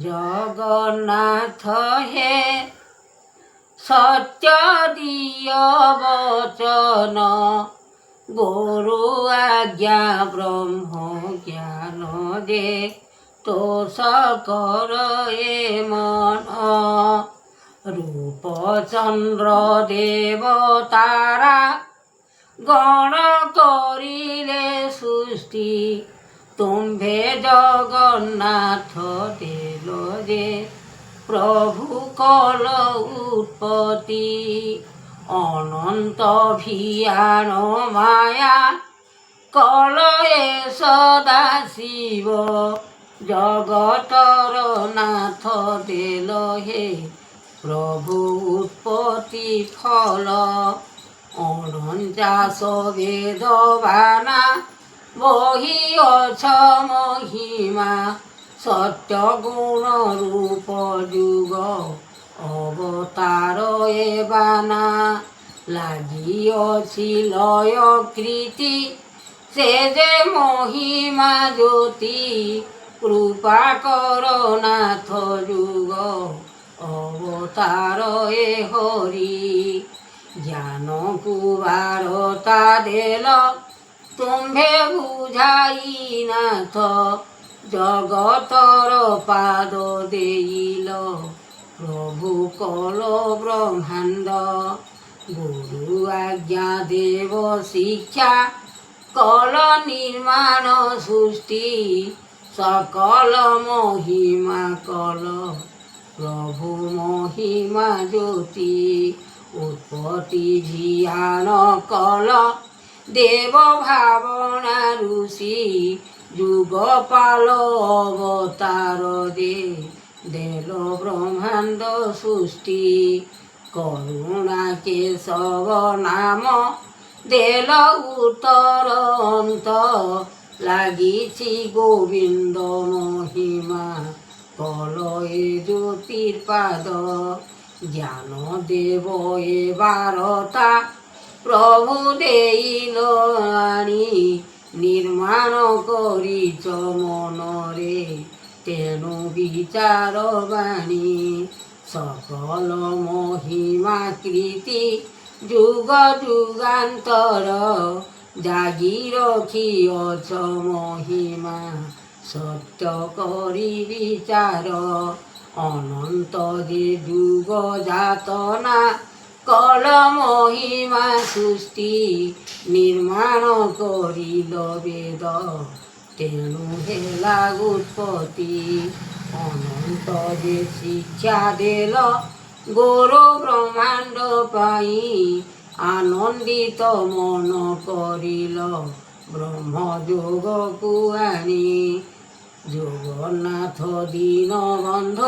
জগন্নাথ হে সত্য দিয় বচন, গুরু আজ্ঞা ব্রহ্ম জ্ঞান দে তোষ কর এ মন। রূপ চন্দ্র দেবতারা গণ করিলে সৃষ্টি, তুম্ভে জগন্নাথ দেল যে প্রভু কল উৎপত্তি। অনন্ত ভিয়ান মায়া কলয়ে সদা শিব, জগতর নাথ দেল হে প্রভু উৎপত্তি ফল। অনঞ্চাশ বেদবানা বহি অছ মহিমা, সত্য গুণ রূপ যুগ অবতার এ বানা। লাগিଅছি লয় কৃতি সে যে মহিমা জ্যোতি, কৃপা কর নাথ যুগ অবতার এ হরি। জ্ঞান কুবারতা দেল তুম্ভে বুঝাই নাথ, জগতর পাদ দেইল প্রভু কল ব্রহ্মাণ্ড। গুরু আজ্ঞা দেব শিক্ষা কল নির্মাণ সৃষ্টি, সকল মহিমা কল প্রভু মহিমা জ্যোতি। উৎপত্তি ধ্যান কল দেব ভাবনা ঋষি, যুগ পাল অবতার দে দেল ব্রহ্মাণ্ড সৃষ্টি। করুণা কেশব নাম দেল উত্তর অন্ত, লাগিছি গোবিন্দ মহিমা কল এ জ্যোতির্পাদ। জ্ঞান দেব এ বারতা প্রভু দেইল আনি, নির্মাণ করিছ মনরে তেণু বিচার বাণী। সকল মহিমা কৃতি যুগ যুগান্তর, জাগি রখিଅছ মহিমা সত্য করি বিচার। অনন্ত যে যুগ যাতনা কল মহিমা সৃষ্টি, নির্মাণ করিল বেদ তেণু হেলা উৎপত্তি। অনন্ত যে শিক্ষা দেল গুরু ব্রহ্মাণ্ড পাই, আনন্দিত মন করিল ব্রহ্ম যোগকু আনি। জগন্নাথ দীনবন্ধ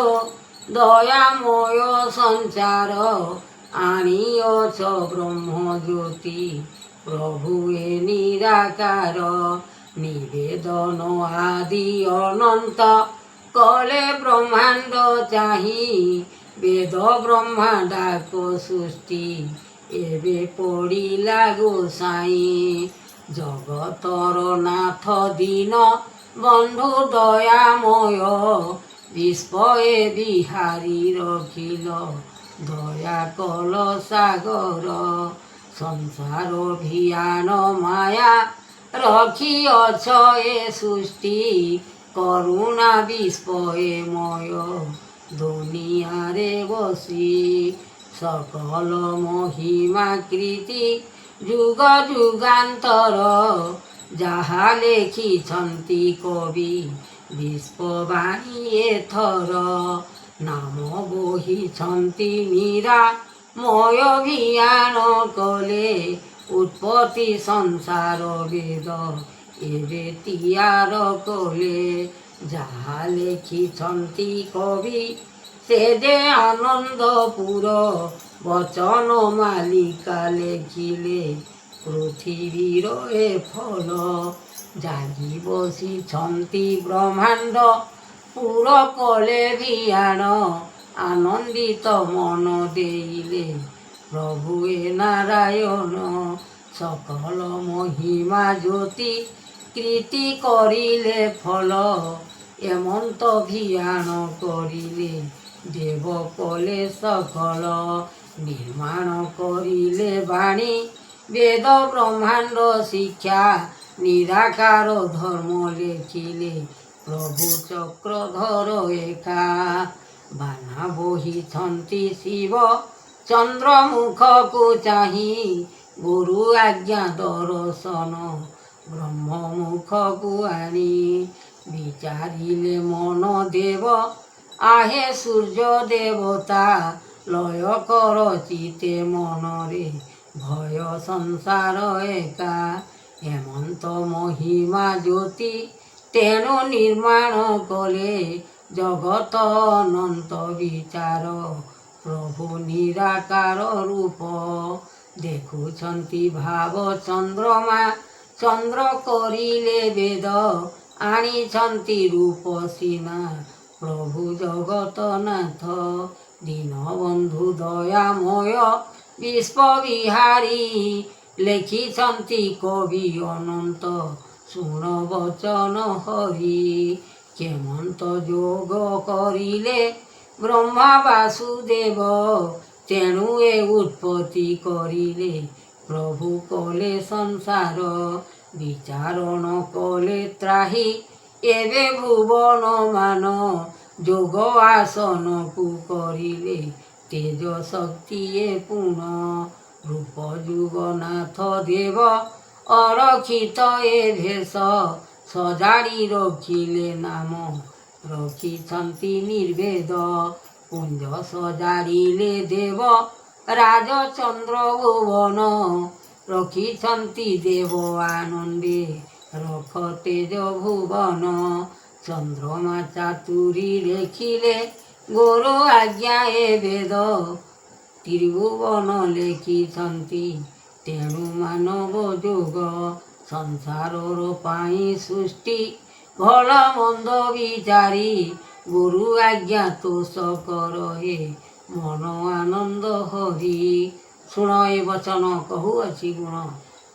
দয়াময় সঞ্চার, আনিଅছ ব্রহ্ম জ্যোতি প্রভু এ নিরাকার। নিবেদন আদি অনন্ত কলে ব্রহ্মাণ্ড চাহি, বেদ ব্রহ্মা ডাক সৃষ্টি এবে পড়িলা গোসাই। জগতর নাথ দীন বন্ধু দয়াময়, বিস্ময়ে বিহারি রখিল দয়া কল সাগর। সংসার ভিয়ান মায়া রখিଅছ এ সৃষ্টি, করুণা বিস্ময়ময় দুনিয়ারে বসি। সকল মহিমা কৃতি যুগ যুগান্তর, যাহা লেখিছন্তি কবি বিশ্ববাণী এথর। নাম বহিছন্তি মীরা ময় ভিয়ান কলে, উৎপত্তি সংসার বেদ এবে তিয়ার কলে। যাহা লেখিছন্তি কবি সে যে আনন্দপুর, বচন মালিকা লেখিলে পৃথিবীর এ ফল। জাগি বসিছন্তি ব্রহ্মাণ্ড পুর কলে ভিয়ান, আনন্দিত মন দেইলে প্রভু এ নারায়ণ। সকল মহিমা জ্যোতি কৃতি করিলে ফল, এমন্ত ভিয়ান করিলে দেব কলে সকল নির্মাণ করিলে বাণী বেদ ব্রহ্মাণ্ড শিক্ষা নিরাকার ধর্ম লেখিলে প্রভু চক্রধর একা বানা বহিଛନ୍ତି শিব চন্দ্রমুখକୁ ଚାହିଁ ଗୁରୁ ଆଜ୍ଞା ଦର୍ଶନ ବ୍ରହ୍ମମୁଖକୁ ଆଣି ବିଚାରିଲେ ମନ ଦେବ ଆହେ ସୂର୍ଯ୍ୟ ଦେବତା ଲୟ କର ଚିତେ ମନରେ ଭୟ ସଂସାର ଏକା ହେମନ୍ତ ମହିମା ଜ୍ୟୋତି ତେଣୁ ନିର୍ମାଣ କଲେ ଜଗତ ଅନନ୍ତ ବିଚାର ପ୍ରଭୁ ନିରାକାର ରୂପ ଦେଖୁଛନ୍ତି ଭାବ ଚନ୍ଦ୍ରମା ଚନ୍ଦ୍ର କରିଲେ ବେଦ ଆଣିଛନ୍ତି ରୂପ ସିନା ପ୍ରଭୁ ଜଗତନାଥ ଦୀନବନ୍ଧୁ ଦୟାମୟ ବିଶ୍ୱବିହାରୀ ଲେଖିଛନ୍ତି କବି ଅନନ୍ତ ଶୁଣ ବଚନ ହରି କେମନ୍ତ ଯୋଗ କରିଲେ ବ୍ରହ୍ମା ବାସୁଦେବ ତେଣୁ ଏ ଉତ୍ପତ୍ତି କରିଲେ ପ୍ରଭୁ କଲେ ସଂସାର ବିଚାରଣ କଲେ ତ୍ରାହି ଏବେ ଭୁବନ ମାନ ଯୋଗ ଆସନକୁ କରିଲେ ତେଜ ଶକ୍ତି ଏ ପୁଣ ରୂପ ଯୁଗନାଥ ଦେବ ଅରକ୍ଷିତ ଏ ଭେଷ ସଜାଡ଼ି ରଖିଲେ ନାମ ରଖିଛନ୍ତି ନିର୍ବେଦ କୁଞ୍ଜ ସଜାଡ଼ିଲେ ଦେବ ରାଜଚନ୍ଦ୍ର ଭୁବନ ରଖିଛନ୍ତି ଦେବ ଆନନ୍ଦେ ରଖ ତେଜ ଭୁବନ ଚନ୍ଦ୍ରମା ଚାତୁରୀ ଲେଖିଲେ ଗୁରୁ ଆଜ୍ଞା ଏ ବେଦ ତ୍ରିଭୁବନ ଲେଖିଛନ୍ତି ତେଣୁ ମାନବ ଯୋଗ ସଂସାରର ପାଇଁ ସୃଷ୍ଟି ଭଲ ମନ୍ଦ ବିଚାରି ଗୁରୁ ଆଜ୍ଞା ତୋଷ କର ହେ ମନ ଆନନ୍ଦ ହରି ଶୁଣ ଏ ବଚନ କହୁଅଛି ଗୁଣ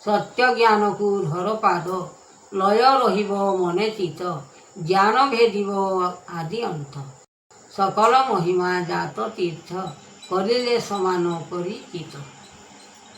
ସତ୍ୟ ଜ୍ଞାନକୁ ଧର ପାଦ ଲୟ ରହିବ ମନେ ଚିତ ଜ୍ଞାନ ଭେଦିବ ଆଦି ଅନ୍ତ ସକଳ ମହିମା ଜାତ ତୀର୍ଥ କରିଲେ ସମାନ କରି ଚିତ।